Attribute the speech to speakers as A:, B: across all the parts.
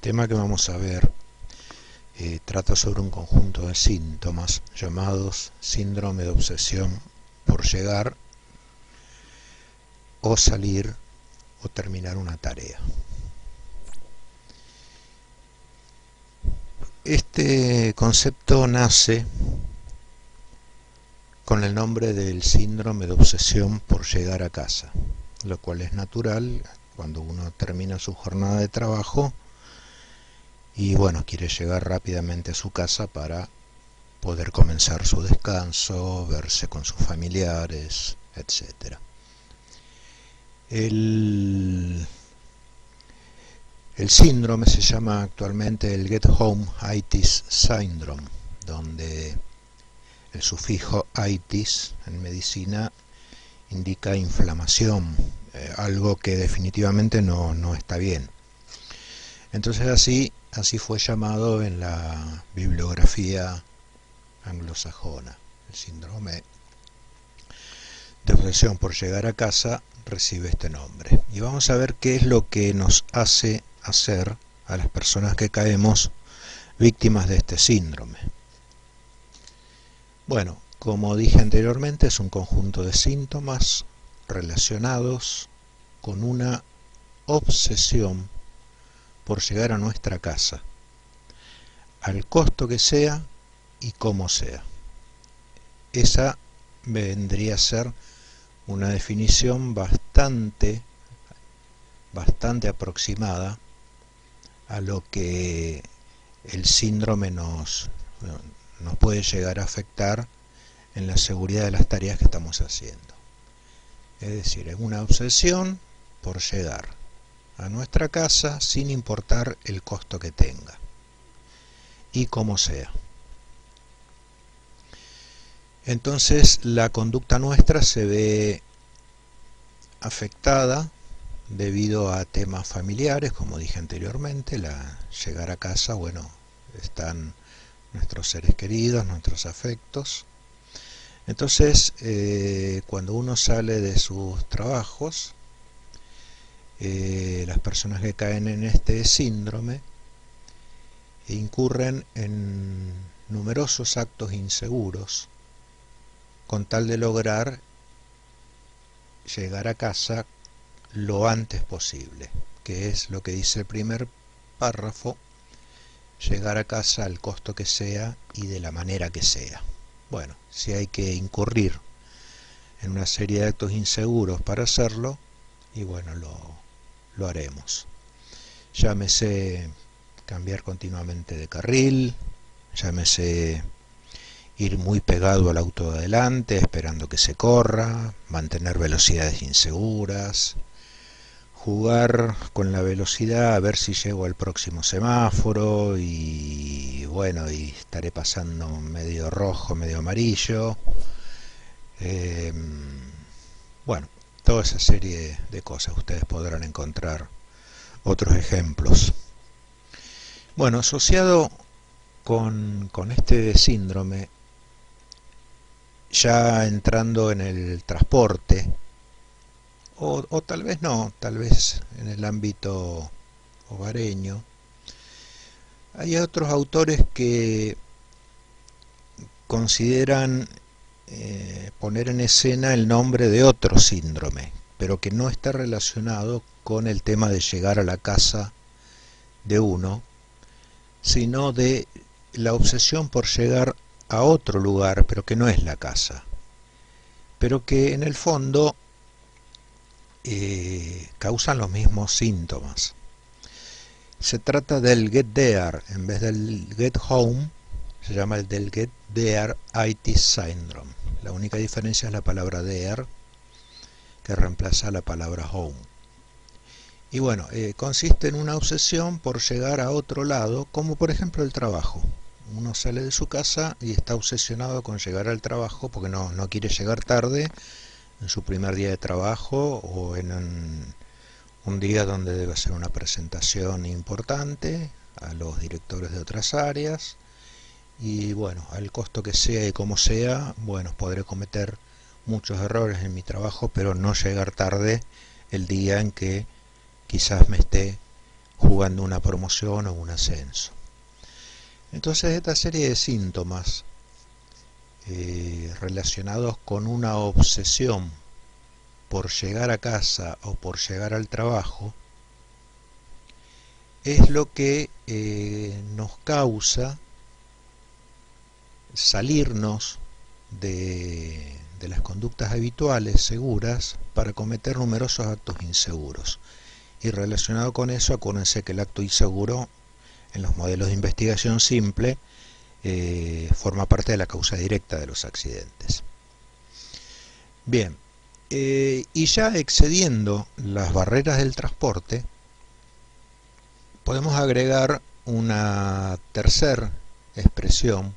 A: tema que vamos a ver trata sobre un conjunto de síntomas llamados síndrome de obsesión por llegar o salir o terminar una tarea. Este concepto nace con el nombre del síndrome de obsesión por llegar a casa, lo cual es natural cuando uno termina su jornada de trabajo y quiere llegar rápidamente a su casa para poder comenzar su descanso, verse con sus familiares, etc. El síndrome se llama actualmente el Get Home Itis Syndrome, donde el sufijo itis en medicina indica inflamación, algo que definitivamente no está bien. Entonces así fue llamado en la bibliografía anglosajona. El síndrome de obsesión por llegar a casa recibe este nombre. Y vamos a ver qué es lo que nos hace hacer a las personas que caemos víctimas de este síndrome. Bueno, como dije anteriormente, es un conjunto de síntomas relacionados con una obsesión por llegar a nuestra casa, al costo que sea y como sea. Esa vendría a ser una definición bastante aproximada a lo que el síndrome nos puede llegar a afectar en la seguridad de las tareas que estamos haciendo. Es decir, es una obsesión por llegar a nuestra casa sin importar el costo que tenga y como sea. Entonces la conducta nuestra se ve afectada debido a temas familiares, como dije anteriormente. Llegar a casa, están nuestros seres queridos, nuestros afectos. Entonces, cuando uno sale de sus trabajos, las personas que caen en este síndrome incurren en numerosos actos inseguros con tal de lograr llegar a casa lo antes posible, que es lo que dice el primer párrafo: llegar a casa al costo que sea y de la manera que sea. Bueno, si hay que incurrir en una serie de actos inseguros para hacerlo, y lo haremos. Llámese cambiar continuamente de carril, llámese ir muy pegado al auto de adelante esperando que se corra, mantener velocidades inseguras, jugar con la velocidad a ver si llego al próximo semáforo y estaré pasando medio rojo, medio amarillo. Toda esa serie de cosas. Ustedes podrán encontrar otros ejemplos. Asociado con este síndrome, ya entrando en el transporte, o tal vez no, tal vez en el ámbito hogareño, hay otros autores que consideran poner en escena el nombre de otro síndrome, pero que no está relacionado con el tema de llegar a la casa de uno, sino de la obsesión por llegar a otro lugar, pero que no es la casa, pero que en el fondo causan los mismos síntomas. Se trata del Get There, en vez del Get Home, se llama el del Get There Itis Syndrome. La única diferencia es la palabra there, que reemplaza la palabra home. Y consiste en una obsesión por llegar a otro lado, como por ejemplo el trabajo. Uno sale de su casa y está obsesionado con llegar al trabajo porque no quiere llegar tarde en su primer día de trabajo o en un día donde debe hacer una presentación importante a los directores de otras áreas. Y al costo que sea y como sea, podré cometer muchos errores en mi trabajo, pero no llegar tarde el día en que quizás me esté jugando una promoción o un ascenso. Entonces esta serie de síntomas relacionados con una obsesión por llegar a casa o por llegar al trabajo es lo que nos causa salirnos de las conductas habituales seguras para cometer numerosos actos inseguros. Y relacionado con eso, acuérdense que el acto inseguro en los modelos de investigación simple forma parte de la causa directa de los accidentes. Bien, y ya excediendo las barreras del transporte, podemos agregar una tercera expresión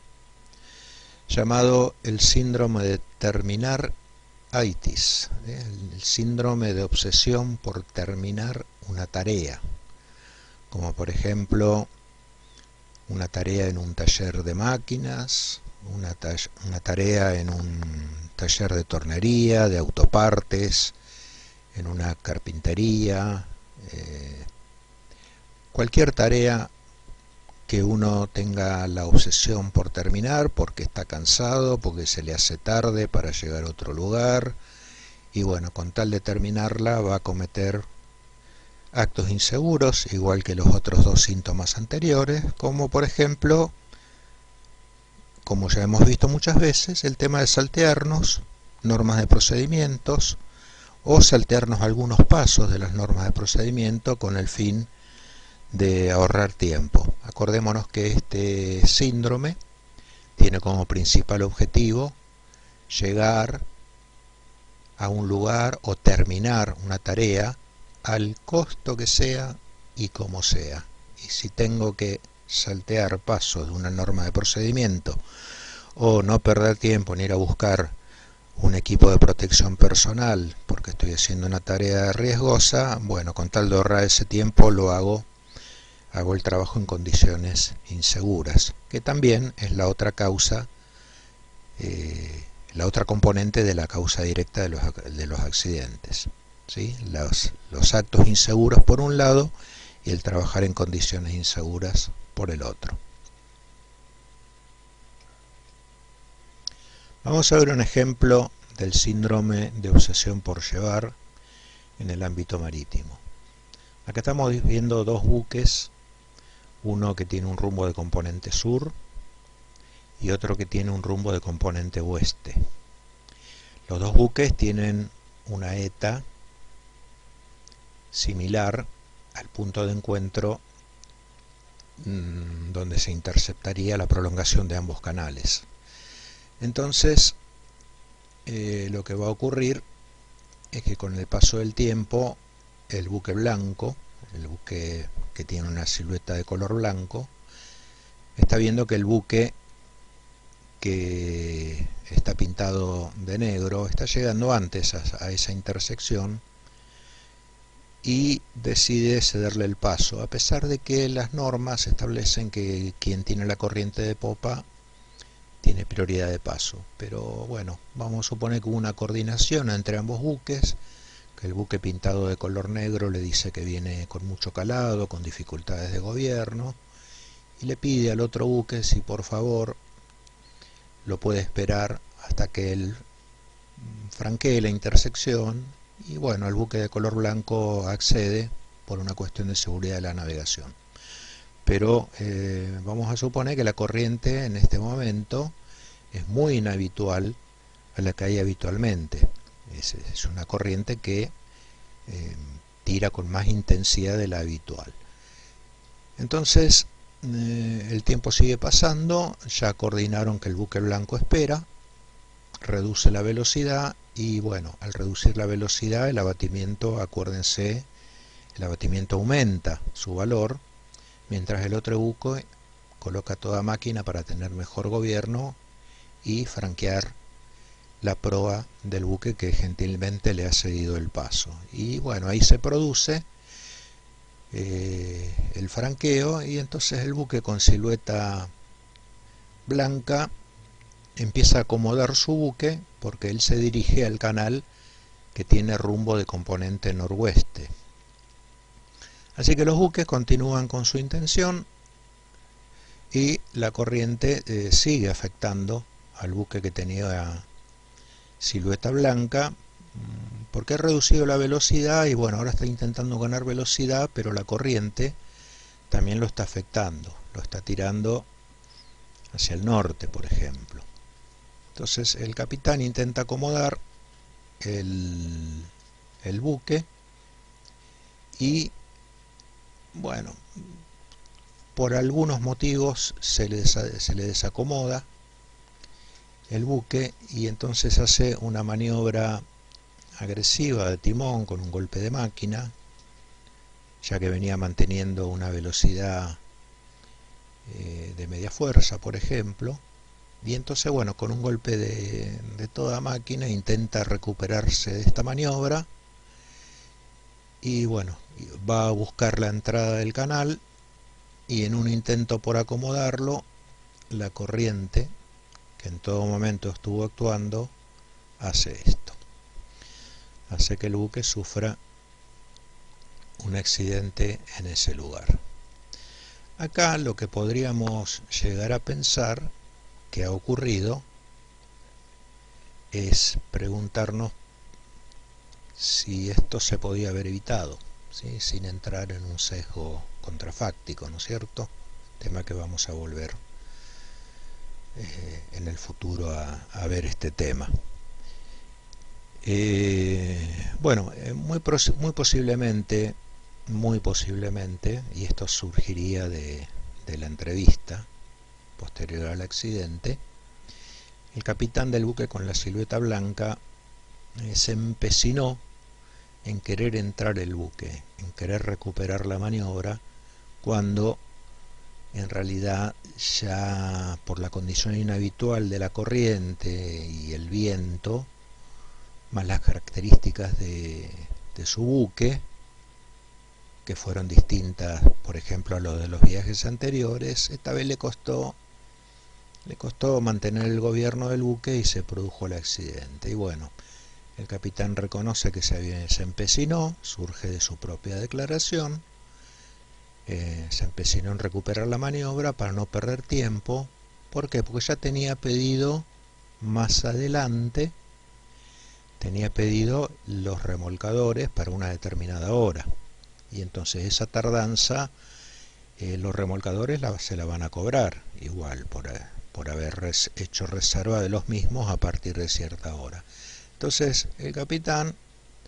A: llamado el síndrome de terminar-itis, el síndrome de obsesión por terminar una tarea, como por ejemplo una tarea en un taller de máquinas, una tarea en un taller de tornería, de autopartes, en una carpintería, cualquier tarea que uno tenga la obsesión por terminar porque está cansado, porque se le hace tarde para llegar a otro lugar, y bueno, con tal de terminarla va a cometer actos inseguros, igual que los otros dos síntomas anteriores, como por ejemplo, como ya hemos visto muchas veces, el tema de saltearnos normas de procedimientos o saltearnos algunos pasos de las normas de procedimiento con el fin de ahorrar tiempo. Acordémonos que este síndrome tiene como principal objetivo llegar a un lugar o terminar una tarea al costo que sea y como sea. Y si tengo que saltear pasos de una norma de procedimiento o no perder tiempo en ir a buscar un equipo de protección personal porque estoy haciendo una tarea riesgosa, bueno, con tal de ahorrar ese tiempo lo hago el trabajo en condiciones inseguras, que también es la otra causa, la otra componente de la causa directa de los accidentes, ¿sí? Los actos inseguros por un lado y el trabajar en condiciones inseguras por el otro. Vamos a ver un ejemplo del síndrome de obsesión por llevar en el ámbito marítimo. Acá estamos viendo dos buques, uno que tiene un rumbo de componente sur y otro que tiene un rumbo de componente oeste. Los dos buques tienen una ETA similar al punto de encuentro donde se interceptaría la prolongación de ambos canales. Entonces, lo que va a ocurrir es que con el paso del tiempo, el buque blanco, el buque que tiene una silueta de color blanco, está viendo que el buque que está pintado de negro está llegando antes a esa intersección y decide cederle el paso, a pesar de que las normas establecen que quien tiene la corriente de popa tiene prioridad de paso. Pero bueno, vamos a suponer que hubo una coordinación entre ambos buques, que el buque pintado de color negro le dice que viene con mucho calado, con dificultades de gobierno, y le pide al otro buque si por favor lo puede esperar hasta que él franquee la intersección, y bueno, el buque de color blanco accede por una cuestión de seguridad de la navegación. Pero vamos a suponer que la corriente en este momento es muy inhabitual a la que hay habitualmente. Es una corriente que tira con más intensidad de la habitual. Entonces el tiempo sigue pasando, ya coordinaron que el buque blanco espera, reduce la velocidad y bueno, al reducir la velocidad el abatimiento, acuérdense, el abatimiento aumenta su valor, mientras el otro buque coloca toda máquina para tener mejor gobierno y franquear la proa del buque que gentilmente le ha cedido el paso. Y bueno, ahí se produce el franqueo y entonces el buque con silueta blanca empieza a acomodar su buque porque él se dirige al canal que tiene rumbo de componente noroeste. Así que los buques continúan con su intención y la corriente sigue afectando al buque que tenía silueta blanca, porque ha reducido la velocidad y bueno, ahora está intentando ganar velocidad, pero la corriente también lo está afectando, lo está tirando hacia el norte, por ejemplo. Entonces el capitán intenta acomodar el buque y bueno, por algunos motivos se le desacomoda el buque y entonces hace una maniobra agresiva de timón con un golpe de máquina, ya que venía manteniendo una velocidad de media fuerza, por ejemplo, y entonces bueno, con un golpe de toda máquina intenta recuperarse de esta maniobra y bueno, va a buscar la entrada del canal y en un intento por acomodarlo, la corriente, que en todo momento estuvo actuando, hace esto. Hace que el buque sufra un accidente en ese lugar. Acá lo que podríamos llegar a pensar que ha ocurrido es preguntarnos si esto se podía haber evitado, ¿sí? Sin entrar en un sesgo contrafáctico, ¿no es cierto? Tema que vamos a volver en el futuro a ver este tema. Bueno, muy posiblemente, y esto surgiría de la entrevista posterior al accidente, el capitán del buque con la silueta blanca se empecinó en querer entrar el buque, en querer recuperar la maniobra, cuando en realidad ya por la condición inhabitual de la corriente y el viento, más las características de su buque, que fueron distintas, por ejemplo, a lo de los viajes anteriores, esta vez le costó mantener el gobierno del buque y se produjo el accidente. Y bueno, el capitán reconoce que se empecinó, surge de su propia declaración, se empecinó en recuperar la maniobra para no perder tiempo. ¿Por qué? Porque ya tenía pedido más adelante, los remolcadores para una determinada hora. Y entonces esa tardanza, los remolcadores se la van a cobrar igual por haber hecho reserva de los mismos a partir de cierta hora. Entonces el capitán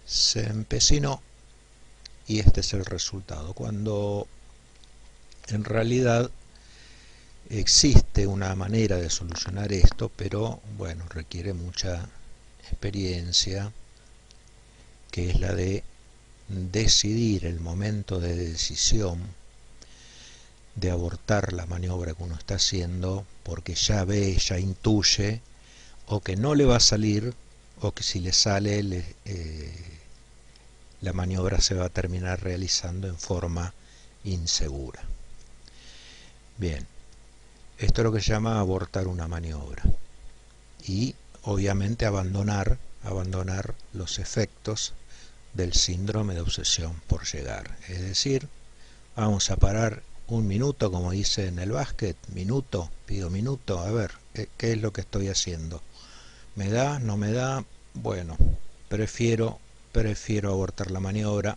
A: se empecinó y este es el resultado, cuando en realidad existe una manera de solucionar esto, pero bueno, requiere mucha experiencia, que es la de decidir el momento de decisión de abortar la maniobra que uno está haciendo, porque ya ve, ya intuye, o que no le va a salir, o que si le sale, la maniobra se va a terminar realizando en forma insegura. Bien, esto es lo que se llama abortar una maniobra. Y obviamente abandonar los efectos del síndrome de obsesión por llegar. Es decir, vamos a parar un minuto, como dice en el básquet, pido minuto, a ver, ¿qué es lo que estoy haciendo? ¿Me da? ¿No me da? Bueno, prefiero abortar la maniobra,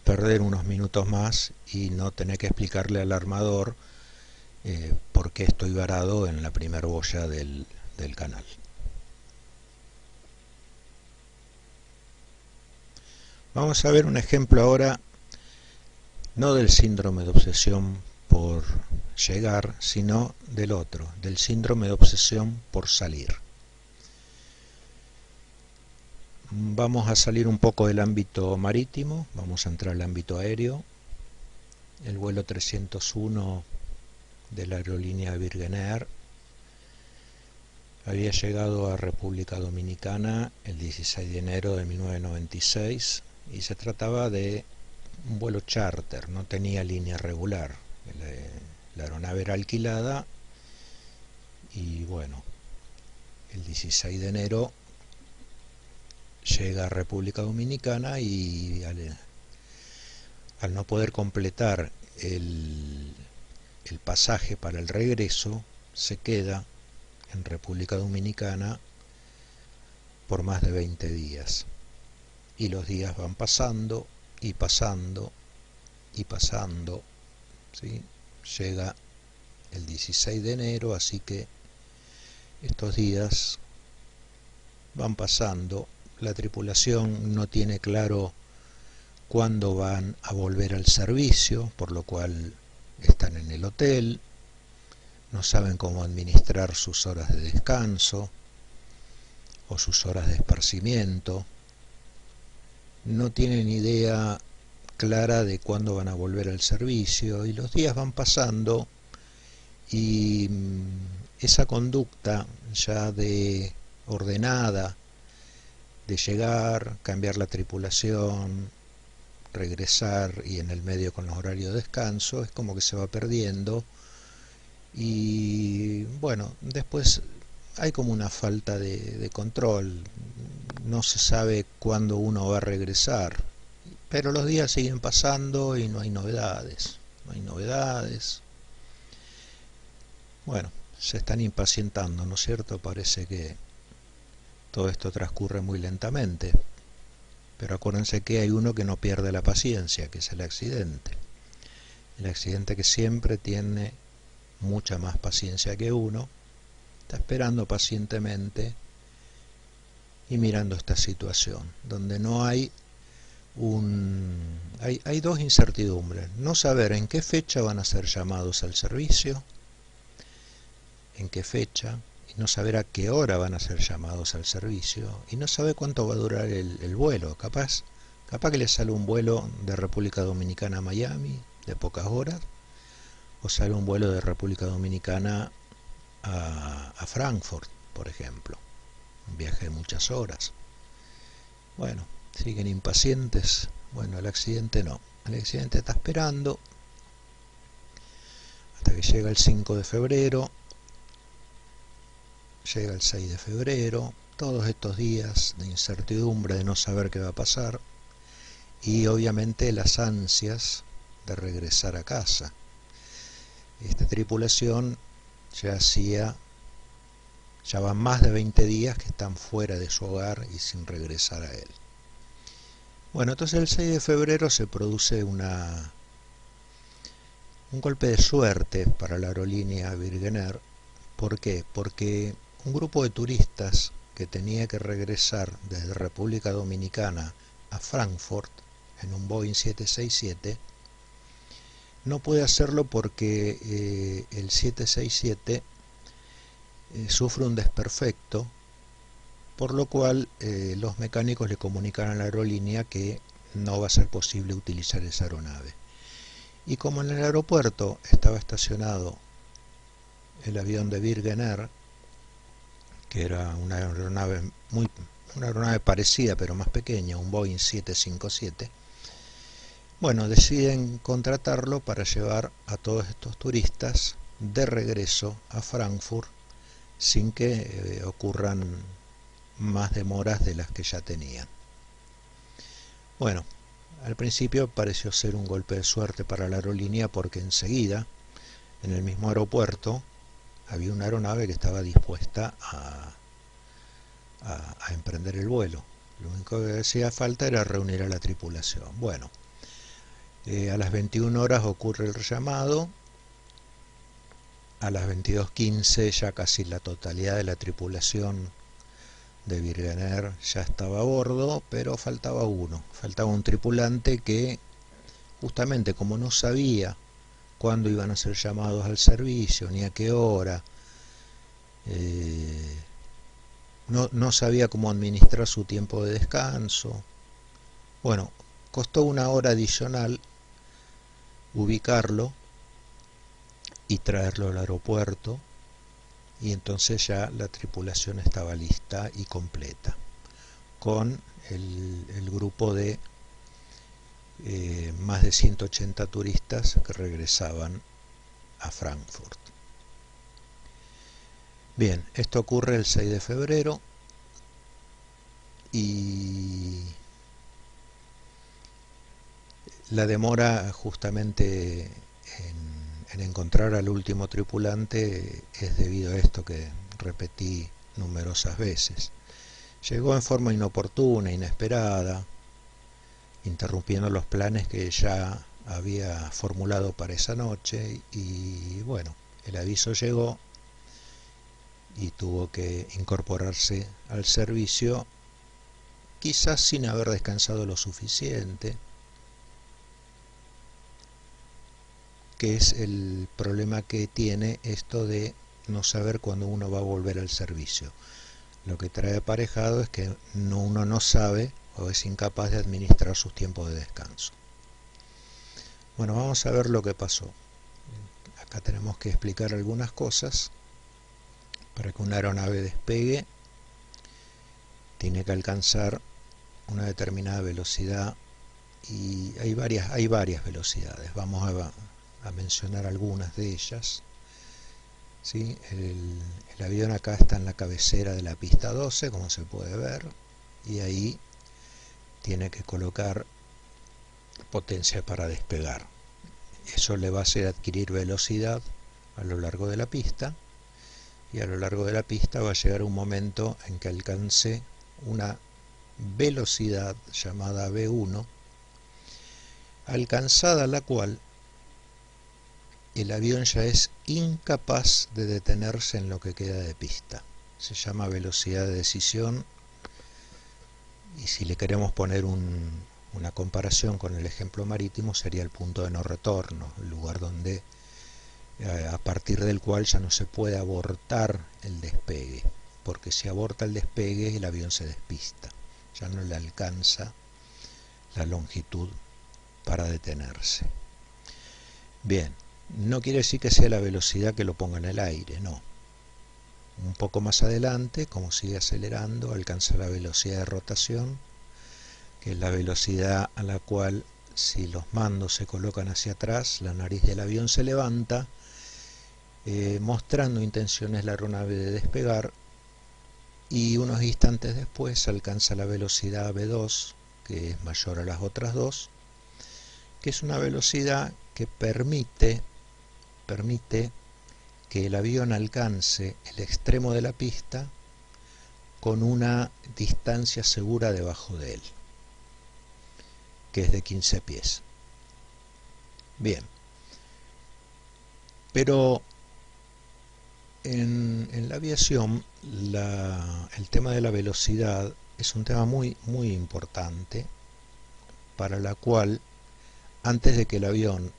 A: perder unos minutos más y no tener que explicarle al armador por qué estoy varado en la primera boya del canal. Vamos a ver un ejemplo ahora, no del síndrome de obsesión por llegar, sino del otro, del síndrome de obsesión por salir. Vamos a salir un poco del ámbito marítimo, vamos a entrar al ámbito aéreo. El vuelo 301 de la aerolínea Virgin Air había llegado a República Dominicana el 16 de enero de 1996 y se trataba de un vuelo charter, no tenía línea regular. La aeronave era alquilada y bueno, el 16 de enero llega a República Dominicana y al no poder completar el pasaje para el regreso, se queda en República Dominicana por más de 20 días. Y los días van pasando y pasando y pasando, ¿sí? Llega el 16 de enero, así que estos días van pasando. La tripulación no tiene claro cuándo van a volver al servicio, por lo cual están en el hotel, no saben cómo administrar sus horas de descanso o sus horas de esparcimiento, no tienen idea clara de cuándo van a volver al servicio, y los días van pasando y esa conducta ya de ordenada de llegar, cambiar la tripulación, regresar y en el medio con los horarios de descanso, es como que se va perdiendo. Y bueno, después hay como una falta de control, no se sabe cuándo uno va a regresar, pero los días siguen pasando y no hay novedades, no hay novedades. Bueno, se están impacientando, ¿no es cierto? Parece que todo esto transcurre muy lentamente, pero acuérdense que hay uno que no pierde la paciencia, que es el accidente que siempre tiene mucha más paciencia que uno, está esperando pacientemente y mirando esta situación, donde no hay hay dos incertidumbres: no saber en qué fecha van a ser llamados al servicio, en qué fecha, y no saber a qué hora van a ser llamados al servicio, y no sabe cuánto va a durar el vuelo. Capaz que le sale un vuelo de República Dominicana a Miami de pocas horas, o sale un vuelo de República Dominicana a Frankfurt, por ejemplo, un viaje de muchas horas. Bueno, siguen impacientes. Bueno, el accidente no, el accidente está esperando hasta que llega el 5 de febrero, llega el 6 de febrero, todos estos días de incertidumbre, de no saber qué va a pasar, y obviamente las ansias de regresar a casa. Esta tripulación ya van más de 20 días que están fuera de su hogar y sin regresar a él. Bueno, entonces el 6 de febrero se produce un golpe de suerte para la aerolínea Virgin Air. ¿Por qué? Porque un grupo de turistas que tenía que regresar desde República Dominicana a Frankfurt en un Boeing 767 no puede hacerlo porque el 767 sufre un desperfecto, por lo cual los mecánicos le comunican a la aerolínea que no va a ser posible utilizar esa aeronave. Y como en el aeropuerto estaba estacionado el avión de Virgin Air, que era una aeronave parecida pero más pequeña, un Boeing 757, bueno, deciden contratarlo para llevar a todos estos turistas de regreso a Frankfurt sin que ocurran más demoras de las que ya tenían. Bueno, al principio pareció ser un golpe de suerte para la aerolínea, porque enseguida, en el mismo aeropuerto, había una aeronave que estaba dispuesta a emprender el vuelo. Lo único que hacía falta era reunir a la tripulación. Bueno, a las 21 horas ocurre el llamado. A las 22:15 ya casi la totalidad de la tripulación de Virgin Air ya estaba a bordo, pero faltaba un tripulante que, justamente como no sabía cuándo iban a ser llamados al servicio ni a qué hora, no sabía cómo administrar su tiempo de descanso. Bueno, costó una hora adicional ubicarlo y traerlo al aeropuerto, y entonces ya la tripulación estaba lista y completa, con el grupo de más de 180 turistas que regresaban a Frankfurt. Bien, esto ocurre el 6 de febrero y La demora justamente en encontrar al último tripulante es debido a esto que repetí numerosas veces. Llegó en forma inoportuna, inesperada, interrumpiendo los planes que ya había formulado para esa noche, y bueno, el aviso llegó y tuvo que incorporarse al servicio, quizás sin haber descansado lo suficiente, que es el problema que tiene esto de no saber cuándo uno va a volver al servicio. Lo que trae aparejado es que uno no sabe o es incapaz de administrar sus tiempos de descanso. Bueno, vamos a ver lo que pasó. Acá tenemos que explicar algunas cosas. Para que una aeronave despegue, tiene que alcanzar una determinada velocidad, y hay varias velocidades. Vamos a mencionar algunas de ellas. ¿Sí? El avión acá está en la cabecera de la pista 12, como se puede ver, y ahí tiene que colocar potencia para despegar. Eso le va a hacer adquirir velocidad a lo largo de la pista, y a lo largo de la pista va a llegar un momento en que alcance una velocidad llamada V1, alcanzada la cual el avión ya es incapaz de detenerse en lo que queda de pista. Se llama velocidad de decisión, y si le queremos poner una comparación con el ejemplo marítimo, sería el punto de no retorno, el lugar donde a partir del cual ya no se puede abortar el despegue, porque si aborta el despegue el avión se despista, ya no le alcanza la longitud para detenerse. Bien, no quiere decir que sea la velocidad que lo ponga en el aire, no. Un poco más adelante, como sigue acelerando, alcanza la velocidad de rotación, que es la velocidad a la cual, si los mandos se colocan hacia atrás, la nariz del avión se levanta, mostrando intenciones la aeronave de despegar, y unos instantes después alcanza la velocidad V2, que es mayor a las otras dos, que es una velocidad que permite que el avión alcance el extremo de la pista con una distancia segura debajo de él, que es de 15 pies. Bien, pero en la aviación el tema de la velocidad es un tema muy importante, para la cual antes de que el avión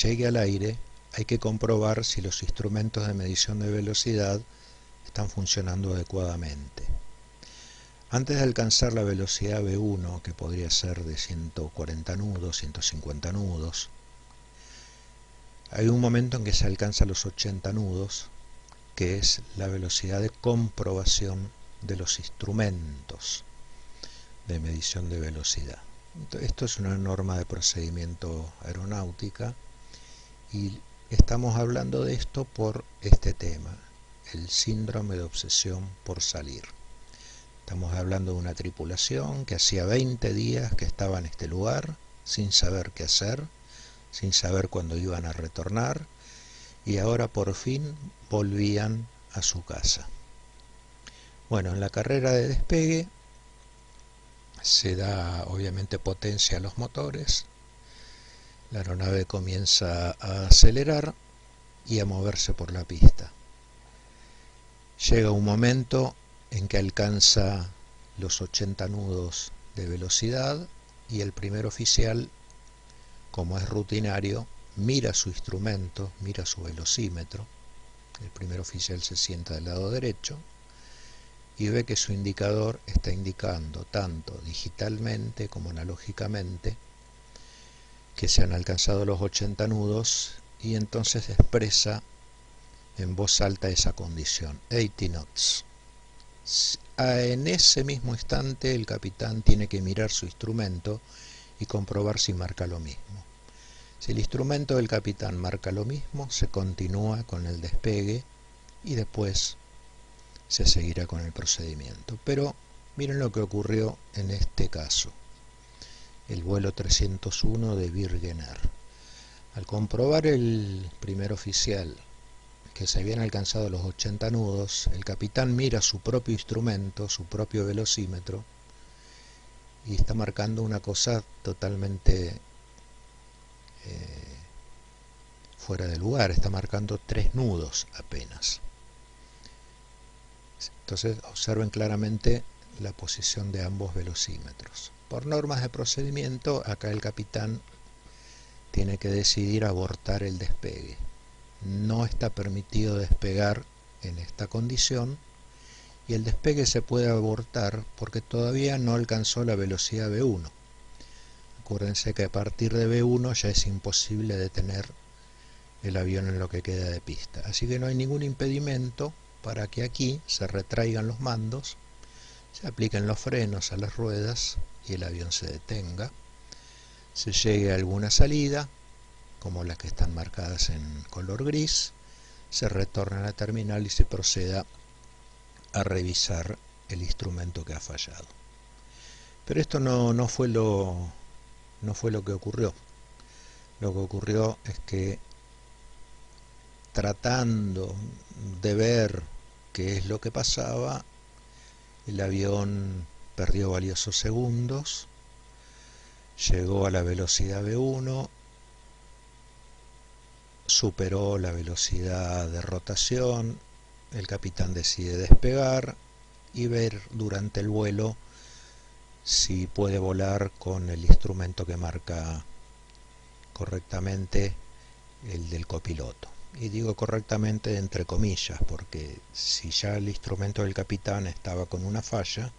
A: llegue al aire hay que comprobar si los instrumentos de medición de velocidad están funcionando adecuadamente. Antes de alcanzar la velocidad V1, que podría ser de 140 nudos, 150 nudos, hay un momento en que se alcanza los 80 nudos, que es la velocidad de comprobación de los instrumentos de medición de velocidad. Esto es una norma de procedimiento aeronáutica, y estamos hablando de esto por este tema, el síndrome de obsesión por salir. Estamos hablando de una tripulación que hacía 20 días que estaba en este lugar, sin saber qué hacer, sin saber cuándo iban a retornar, y ahora por fin volvían a su casa. Bueno, en la carrera de despegue se da obviamente potencia a los motores, la aeronave comienza a acelerar y a moverse por la pista. Llega un momento en que alcanza los 80 nudos de velocidad, y el primer oficial, como es rutinario, mira su instrumento, mira su velocímetro. El primer oficial se sienta del lado derecho y ve que su indicador está indicando tanto digitalmente como analógicamente que se han alcanzado los 80 nudos, y entonces expresa en voz alta esa condición, 80 knots. En ese mismo instante el capitán tiene que mirar su instrumento y comprobar si marca lo mismo. Si el instrumento del capitán marca lo mismo, se continúa con el despegue y después se seguirá con el procedimiento. Pero miren lo que ocurrió en este caso. el vuelo 301 de Wegener. Al comprobar el primer oficial que se habían alcanzado los 80 nudos, el capitán mira su propio instrumento, su propio velocímetro, y está marcando una cosa totalmente fuera de lugar. Está marcando 3 nudos apenas. Entonces observen claramente la posición de ambos velocímetros. Por normas de procedimiento, acá el capitán tiene que decidir abortar el despegue. No está permitido despegar en esta condición, y el despegue se puede abortar porque todavía no alcanzó la velocidad V1. Acuérdense que a partir de V1 ya es imposible detener el avión en lo que queda de pista. Así que no hay ningún impedimento para que aquí se retraigan los mandos, se apliquen los frenos a las ruedas y el avión se detenga. Se llegue a alguna salida, como las que están marcadas en color gris, se retorna a la terminal y se proceda a revisar el instrumento que ha fallado. Pero esto no fue lo que ocurrió. Lo que ocurrió es que, tratando de ver qué es lo que pasaba, el avión perdió valiosos segundos, llegó a la velocidad V1, superó la velocidad de rotación, el capitán decide despegar y ver durante el vuelo si puede volar con el instrumento que marca correctamente el del copiloto. Y digo correctamente entre comillas, porque si ya el instrumento del capitán estaba con una falla,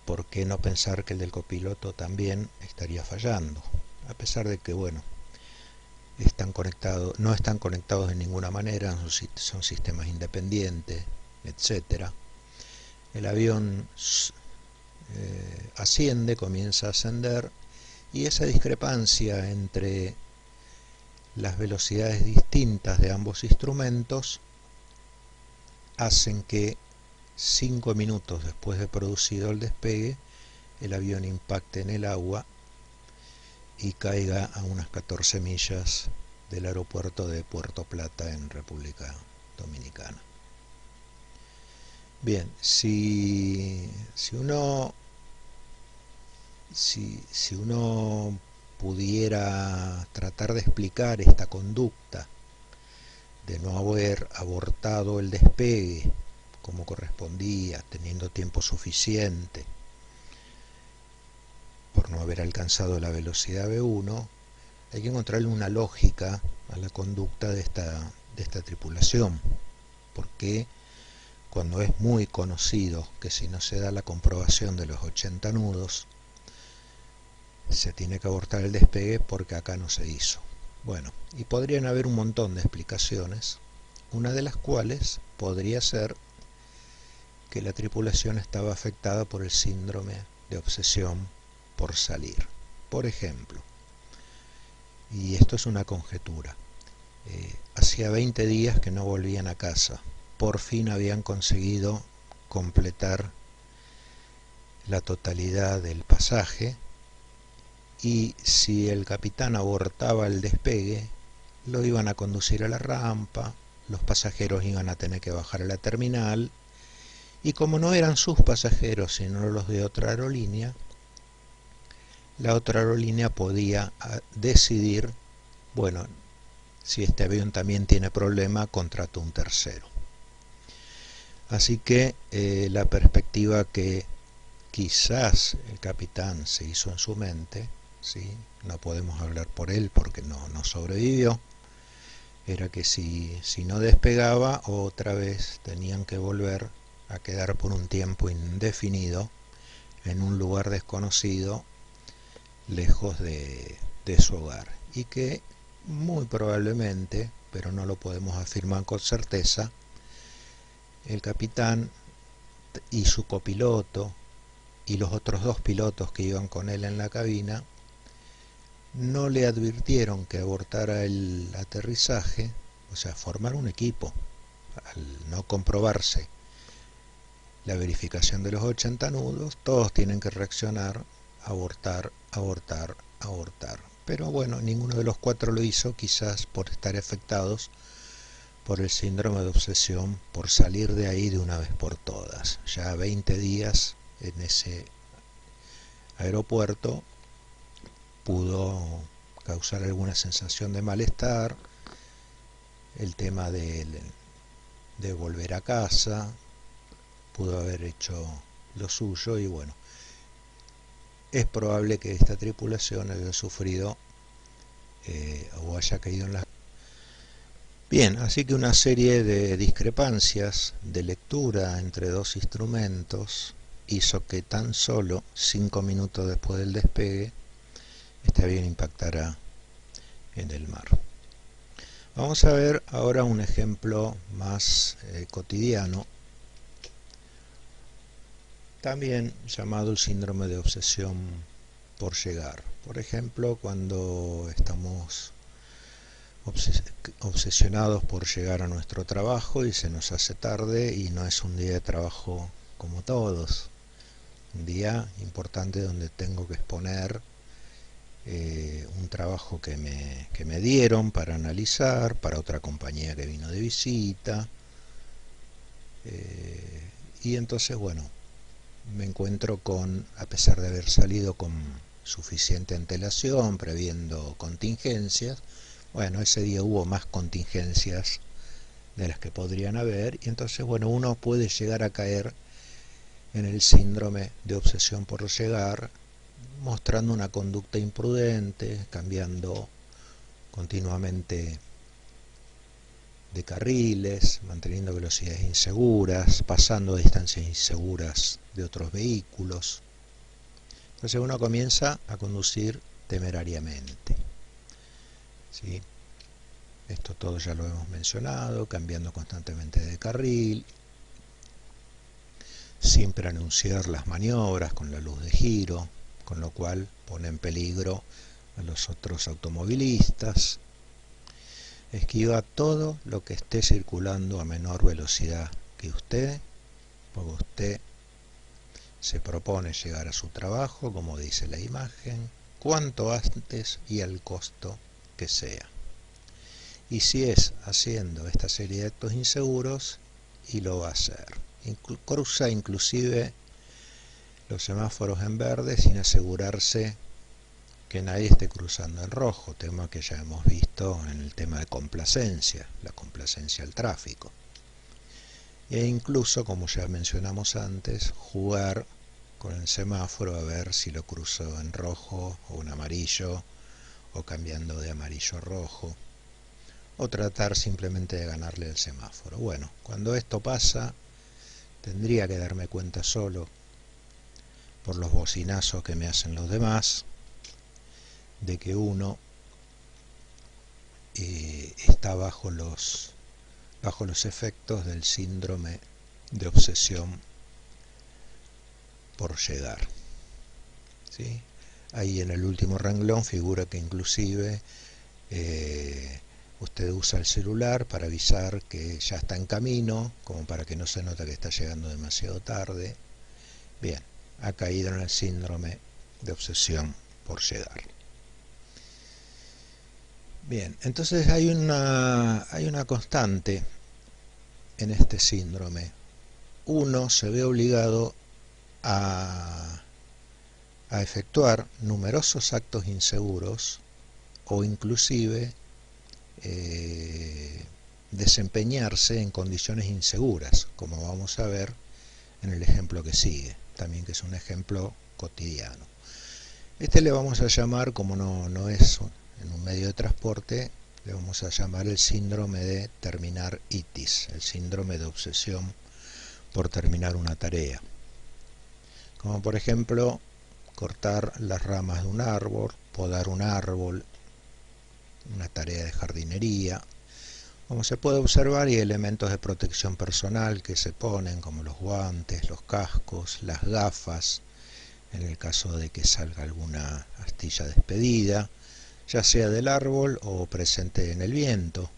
A: ¿por qué no pensar que el del copiloto también estaría fallando? A pesar de que, bueno, no están conectados de ninguna manera, son sistemas independientes, etc. El avión asciende, comienza a ascender, y esa discrepancia entre las velocidades distintas de ambos instrumentos hacen que 5 minutos después de producido el despegue, el avión impacte en el agua y caiga a unas 14 millas del aeropuerto de Puerto Plata en República Dominicana. Bien, si uno pudiera tratar de explicar esta conducta de no haber abortado el despegue como correspondía, teniendo tiempo suficiente, por no haber alcanzado la velocidad V1, hay que encontrarle una lógica a la conducta de esta tripulación, porque cuando es muy conocido que si no se da la comprobación de los 80 nudos, se tiene que abortar el despegue porque acá no se hizo. Bueno, y podrían haber un montón de explicaciones, una de las cuales podría ser que la tripulación estaba afectada por el síndrome de obsesión por salir. Por ejemplo, y esto es una conjetura, hacía 20 días que no volvían a casa, por fin habían conseguido completar la totalidad del pasaje, y si el capitán abortaba el despegue, lo iban a conducir a la rampa, los pasajeros iban a tener que bajar a la terminal, y como no eran sus pasajeros sino los de otra aerolínea, la otra aerolínea podía decidir, bueno, si este avión también tiene problema, contrato un tercero. Así que la perspectiva que quizás el capitán se hizo en su mente, ¿sí? No podemos hablar por él porque no sobrevivió, era que si no despegaba, otra vez tenían que volver a quedar por un tiempo indefinido en un lugar desconocido, lejos de su hogar, y que muy probablemente, pero no lo podemos afirmar con certeza, el capitán y su copiloto y los otros 2 pilotos que iban con él en la cabina no le advirtieron que abortara el aterrizaje, o sea, formar un equipo. Al no comprobarse la verificación de los 80 nudos, todos tienen que reaccionar abortar, abortar, abortar. Pero bueno, ninguno de los 4 lo hizo, quizás por estar afectados por el síndrome de obsesión, por salir de ahí de una vez por todas. Ya 20 días en ese aeropuerto pudo causar alguna sensación de malestar, el tema de volver a casa, pudo haber hecho lo suyo y bueno, es probable que esta tripulación haya sufrido o haya caído en la... Bien, así que una serie de discrepancias de lectura entre 2 instrumentos hizo que tan solo 5 minutos después del despegue este avión impactara en el mar. Vamos a ver ahora un ejemplo más cotidiano, también llamado el síndrome de obsesión por llegar. Por ejemplo, cuando estamos obsesionados por llegar a nuestro trabajo y se nos hace tarde y no es un día de trabajo como todos, un día importante donde tengo que exponer un trabajo que me dieron para analizar, para otra compañía que vino de visita, y entonces bueno, me encuentro con, a pesar de haber salido con suficiente antelación, previendo contingencias, bueno, ese día hubo más contingencias de las que podrían haber, y entonces bueno, uno puede llegar a caer en el síndrome de obsesión por llegar, mostrando una conducta imprudente, cambiando continuamente de carriles, manteniendo velocidades inseguras, pasando a distancias inseguras de otros vehículos. Entonces uno comienza a conducir temerariamente, ¿sí? Esto todo ya lo hemos mencionado, cambiando constantemente de carril, siempre anunciar las maniobras con la luz de giro, con lo cual pone en peligro a los otros automovilistas. Esquiva todo lo que esté circulando a menor velocidad que usted, porque usted se propone llegar a su trabajo, como dice la imagen, cuanto antes y al costo que sea. Y si es haciendo esta serie de actos inseguros, y lo va a hacer. Cruza inclusive los semáforos en verde sin asegurarse que nadie esté cruzando en rojo, tema que ya hemos visto en el tema de complacencia, la complacencia al tráfico. E incluso, como ya mencionamos antes, jugar con el semáforo a ver si lo cruzo en rojo o en amarillo, o cambiando de amarillo a rojo, o tratar simplemente de ganarle el semáforo. Bueno, cuando esto pasa, tendría que darme cuenta solo, por los bocinazos que me hacen los demás, de que uno está bajo los efectos del síndrome de obsesión por llegar, ¿sí? Ahí en el último renglón figura que inclusive usted usa el celular para avisar que ya está en camino, como para que no se nota que está llegando demasiado tarde. Bien, ha caído en el síndrome de obsesión por llegar. Bien, entonces hay una constante en este síndrome. Uno se ve obligado a efectuar numerosos actos inseguros o inclusive desempeñarse en condiciones inseguras, como vamos a ver en el ejemplo que sigue, también que es un ejemplo cotidiano. Este le vamos a llamar, como no es en un medio de transporte, le vamos a llamar el síndrome de terminar itis, el síndrome de obsesión por terminar una tarea. Como por ejemplo, cortar las ramas de un árbol, podar un árbol, una tarea de jardinería. Como se puede observar, hay elementos de protección personal que se ponen, como los guantes, los cascos, las gafas, en el caso de que salga alguna astilla despedida, ya sea del árbol o presente en el viento.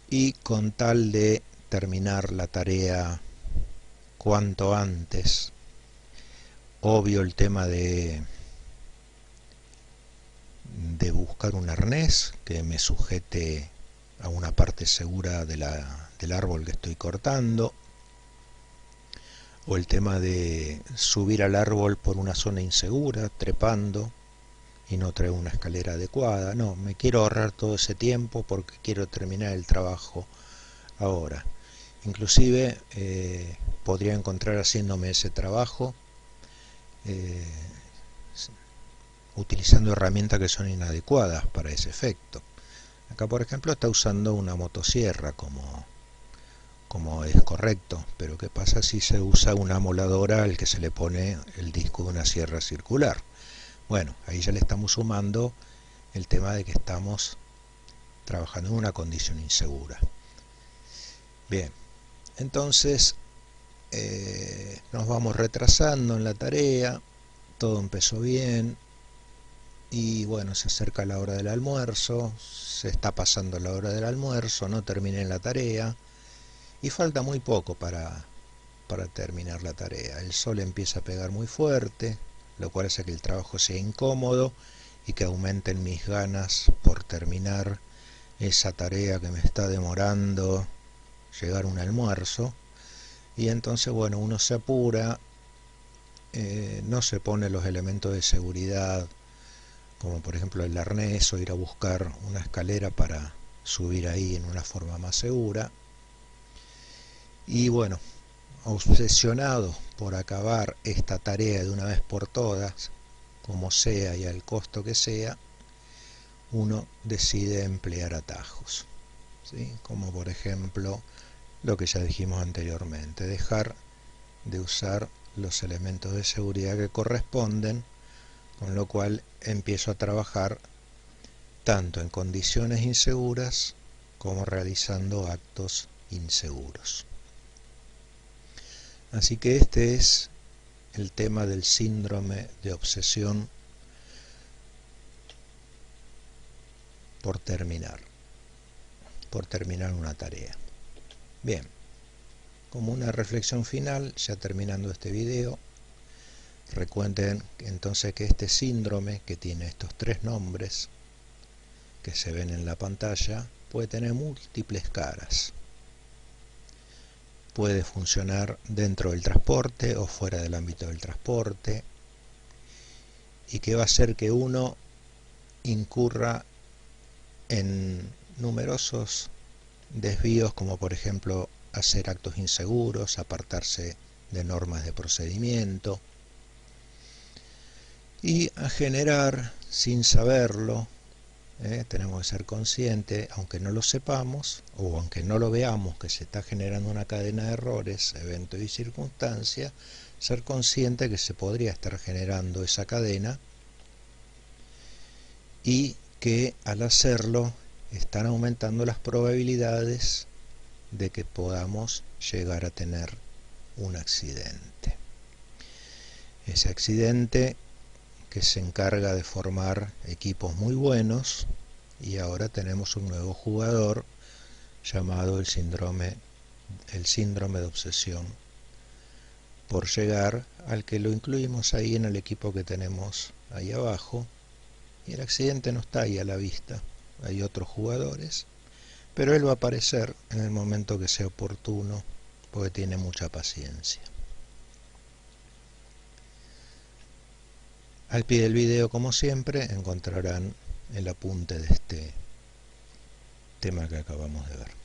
A: Y con tal de terminar la tarea cuanto antes, obvio el tema de buscar un arnés que me sujete a una parte segura del árbol que estoy cortando, o el tema de subir al árbol por una zona insegura, trepando, y no traigo una escalera adecuada. No, me quiero ahorrar todo ese tiempo porque quiero terminar el trabajo ahora. Inclusive podría encontrar haciéndome ese trabajo utilizando herramientas que son inadecuadas para ese efecto. Acá por ejemplo está usando una motosierra como es correcto, pero ¿qué pasa si se usa una amoladora al que se le pone el disco de una sierra circular? Bueno, ahí ya le estamos sumando el tema de que estamos trabajando en una condición insegura. Bien, entonces nos vamos retrasando en la tarea, todo empezó bien y bueno, se acerca la hora del almuerzo, se está pasando la hora del almuerzo, no terminé la tarea y falta muy poco para terminar la tarea. El sol empieza a pegar muy fuerte, lo cual hace que el trabajo sea incómodo y que aumenten mis ganas por terminar esa tarea que me está demorando llegar a un almuerzo. Y entonces bueno, uno se apura, no se pone los elementos de seguridad como por ejemplo el arnés o ir a buscar una escalera para subir ahí en una forma más segura. Y bueno, obsesionado por acabar esta tarea de una vez por todas, como sea y al costo que sea, uno decide emplear atajos, ¿sí? Como por ejemplo lo que ya dijimos anteriormente, dejar de usar los elementos de seguridad que corresponden, con lo cual empiezo a trabajar tanto en condiciones inseguras como realizando actos inseguros. Así que este es el tema del síndrome de obsesión por terminar una tarea. Bien, como una reflexión final, ya terminando este video, recuerden entonces que este síndrome, que tiene estos tres nombres que se ven en la pantalla, puede tener múltiples caras. Puede funcionar dentro del transporte o fuera del ámbito del transporte, y que va a hacer que uno incurra en numerosos desvíos, como por ejemplo hacer actos inseguros, apartarse de normas de procedimiento y a generar, sin saberlo, tenemos que ser conscientes, aunque no lo sepamos o aunque no lo veamos, que se está generando una cadena de errores, eventos y circunstancias, ser consciente que se podría estar generando esa cadena y que al hacerlo están aumentando las probabilidades de que podamos llegar a tener un accidente. Ese accidente que se encarga de formar equipos muy buenos, y ahora tenemos un nuevo jugador llamado el síndrome de obsesión por llegar, al que lo incluimos ahí en el equipo que tenemos ahí abajo, y el accidente no está ahí a la vista, hay otros jugadores, pero él va a aparecer en el momento que sea oportuno porque tiene mucha paciencia. Al pie del video, como siempre, encontrarán el apunte de este tema que acabamos de ver.